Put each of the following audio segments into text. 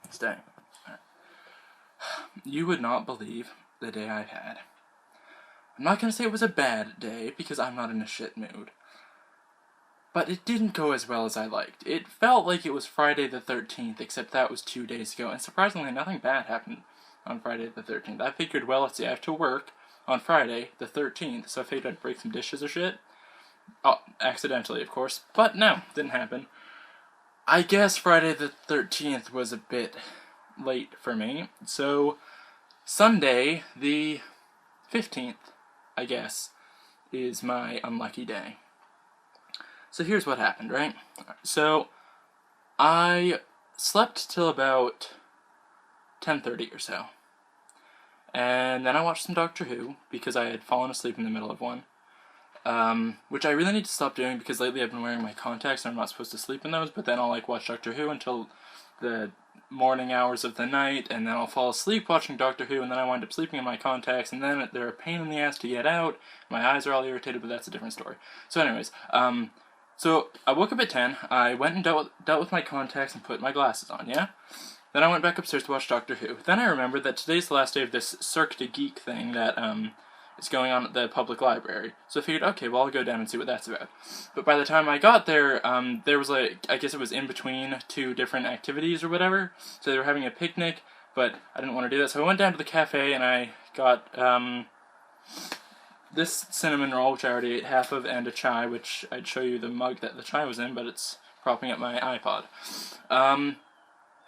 Stay. You would not believe the day I had. I'm not going to say it was a bad day, because I'm not in a shit mood. But it didn't go as well as I liked. It felt like it was Friday the 13th, except that was 2 days ago, and surprisingly nothing bad happened on Friday the 13th. I figured, well, let's see, I have to work on Friday the 13th, so I figured I'd break some dishes or shit. Oh, accidentally, of course, but no, didn't happen. I guess Friday the 13th was a bit late for me, so Sunday the 15th, I guess, is my unlucky day. So here's what happened, right? So I slept till about 10:30 or so. And then I watched some Doctor Who, because I had fallen asleep in the middle of one. Which I really need to stop doing, because lately I've been wearing my contacts and I'm not supposed to sleep in those, but then I'll watch Doctor Who until the morning hours of the night, and then I'll fall asleep watching Doctor Who, and then I wind up sleeping in my contacts, and then they're a pain in the ass to get out. My eyes are all irritated, but that's a different story. So anyways, so I woke up at 10, I went and dealt with my contacts and put my glasses on, yeah? Then I went back upstairs to watch Doctor Who. Then I remembered that today's the last day of this Cirque de Geek thing that, is going on at the public library. So I figured, okay, well, I'll go down and see what that's about. But by the time I got there, there was I guess it was in between two different activities or whatever. So they were having a picnic, but I didn't want to do that. So I went down to the cafe and I got, this cinnamon roll, which I already ate half of, and a chai, which I'd show you the mug that the chai was in, but it's propping up my iPod.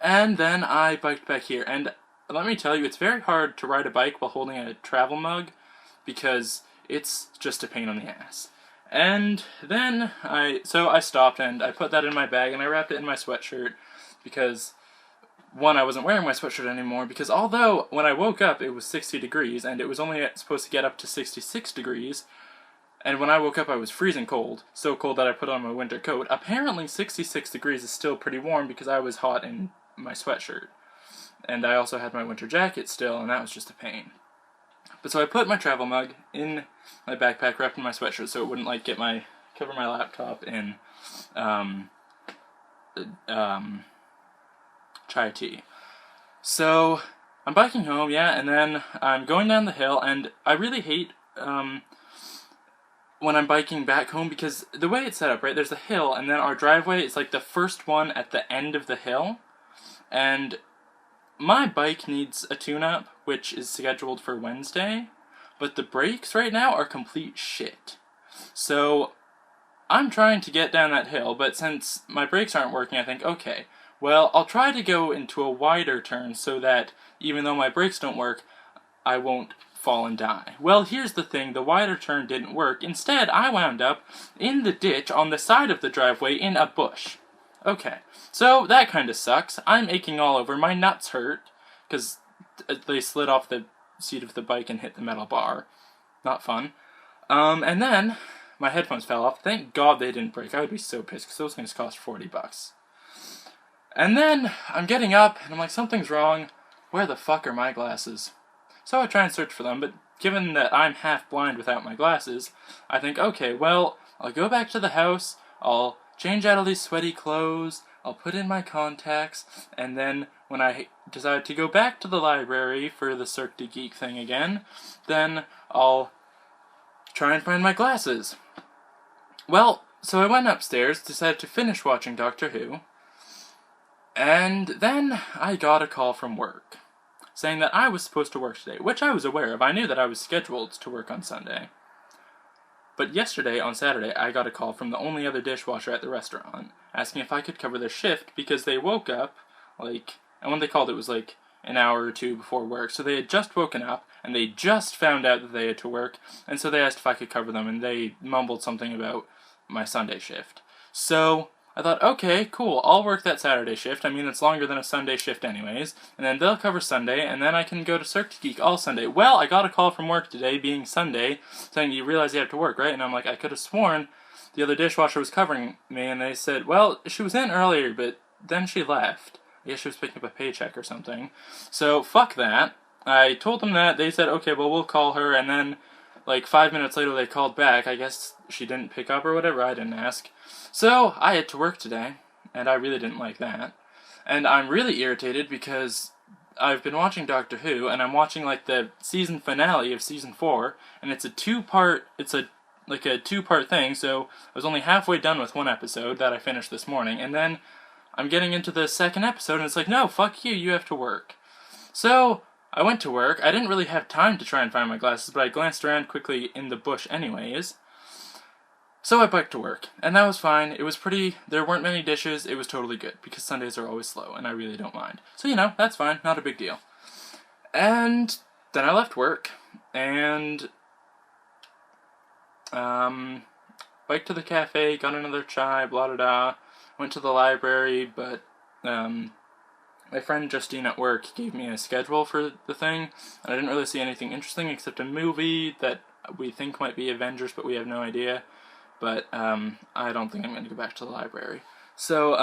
And then I biked back here, and let me tell you, it's very hard to ride a bike while holding a travel mug, because it's just a pain in the ass. And then I stopped and I put that in my bag and I wrapped it in my sweatshirt, because one, I wasn't wearing my sweatshirt anymore, because although when I woke up it was 60 degrees and it was only supposed to get up to 66 degrees, and when I woke up I was freezing cold, so cold that I put on my winter coat, apparently 66 degrees is still pretty warm because I was hot in my sweatshirt. And I also had my winter jacket still, and that was just a pain. But so I put my travel mug in my backpack, wrapped in my sweatshirt, so it wouldn't cover my laptop in chai tea. So I'm biking home, yeah, and then I'm going down the hill, and I really hate when I'm biking back home, because the way it's set up, right, there's a hill, and then our driveway is like the first one at the end of the hill, and my bike needs a tune-up, which is scheduled for Wednesday, but the brakes right now are complete shit. So I'm trying to get down that hill, but since my brakes aren't working, I think, okay, well, I'll try to go into a wider turn so that even though my brakes don't work, I won't fall and die. Well, here's the thing, the wider turn didn't work. Instead, I wound up in the ditch on the side of the driveway in a bush. Okay, so that kind of sucks. I'm aching all over. My nuts hurt, because they slid off the seat of the bike and hit the metal bar. Not fun. And then my headphones fell off. Thank God they didn't break. I would be so pissed, because those things cost $40. And then I'm getting up, and I'm like, something's wrong. Where the fuck are my glasses? So I try and search for them, but given that I'm half blind without my glasses, I think, okay, well, I'll go back to the house, I'll change out all these sweaty clothes, I'll put in my contacts, and then when I decide to go back to the library for the Cirque de Geek thing again, then I'll try and find my glasses. Well, so I went upstairs, decided to finish watching Doctor Who, and then I got a call from work, saying that I was supposed to work today, which I was aware of. I knew that I was scheduled to work on Sunday. But yesterday, on Saturday, I got a call from the only other dishwasher at the restaurant, asking if I could cover their shift, because they woke up, and when they called it was an hour or two before work, so they had just woken up, and they just found out that they had to work, and so they asked if I could cover them, and they mumbled something about my Sunday shift. So I thought, okay, cool, I'll work that Saturday shift. I mean, it's longer than a Sunday shift anyways. And then they'll cover Sunday, and then I can go to Cirque de Geek all Sunday. Well, I got a call from work today, being Sunday, saying, you realize you have to work, right? And I'm like, I could have sworn the other dishwasher was covering me, and they said, well, she was in earlier, but then she left. I guess she was picking up a paycheck or something. So, fuck that. I told them that. They said, okay, well, we'll call her, and then 5 minutes later they called back. I guess she didn't pick up or whatever, I didn't ask. So, I had to work today, and I really didn't like that. And I'm really irritated because I've been watching Doctor Who, and I'm watching like the season finale of season 4, and it's a two-part thing, so I was only halfway done with one episode that I finished this morning, and then I'm getting into the second episode, and it's like, no, fuck you, you have to work. So, I went to work. I didn't really have time to try and find my glasses, but I glanced around quickly in the bush anyways. So I biked to work, and that was fine. It was there weren't many dishes. It was totally good, because Sundays are always slow, and I really don't mind. So, you know, that's fine. Not a big deal. And then I left work, and biked to the cafe, got another chai, blah da da. Went to the library, but my friend Justine at work gave me a schedule for the thing, and I didn't really see anything interesting except a movie that we think might be Avengers, but we have no idea. But I don't think I'm going to go back to the library. So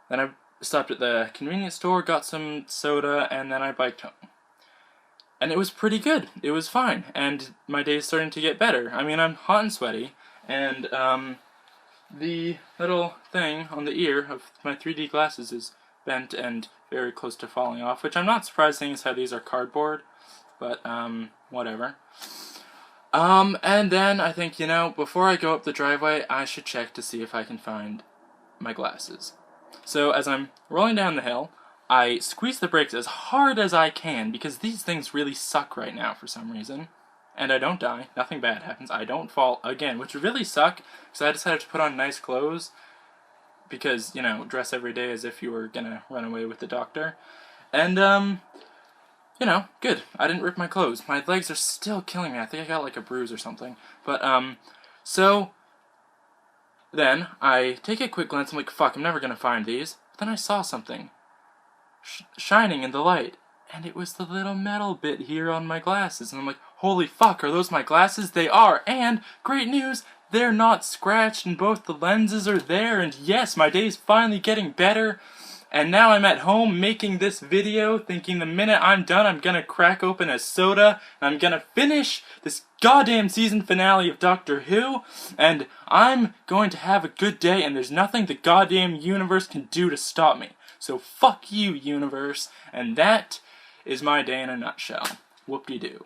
then I stopped at the convenience store, got some soda, and then I biked home. And it was pretty good. It was fine, and my day's starting to get better. I mean, I'm hot and sweaty, and the little thing on the ear of my 3D glasses is bent and very close to falling off, which I'm not surprised seeing as how these are cardboard, but whatever. And then I think, you know, before I go up the driveway, I should check to see if I can find my glasses. So as I'm rolling down the hill, I squeeze the brakes as hard as I can, because these things really suck right now for some reason. And I don't die, nothing bad happens, I don't fall again, which would really suck, because I decided to put on nice clothes, because, you know, dress every day as if you were gonna run away with the doctor. And, you know, good. I didn't rip my clothes. My legs are still killing me. I think I got like a bruise or something. But, so then I take a quick glance. I'm like, fuck, I'm never gonna find these. But then I saw something shining in the light. And it was the little metal bit here on my glasses. And I'm like, holy fuck, are those my glasses? They are. And, great news, they're not scratched and both the lenses are there. And yes, my day's finally getting better. And now I'm at home making this video, thinking the minute I'm done I'm gonna crack open a soda, and I'm gonna finish this goddamn season finale of Doctor Who, and I'm going to have a good day, and there's nothing the goddamn universe can do to stop me. So fuck you, universe, and that is my day in a nutshell. Whoop-de-doo.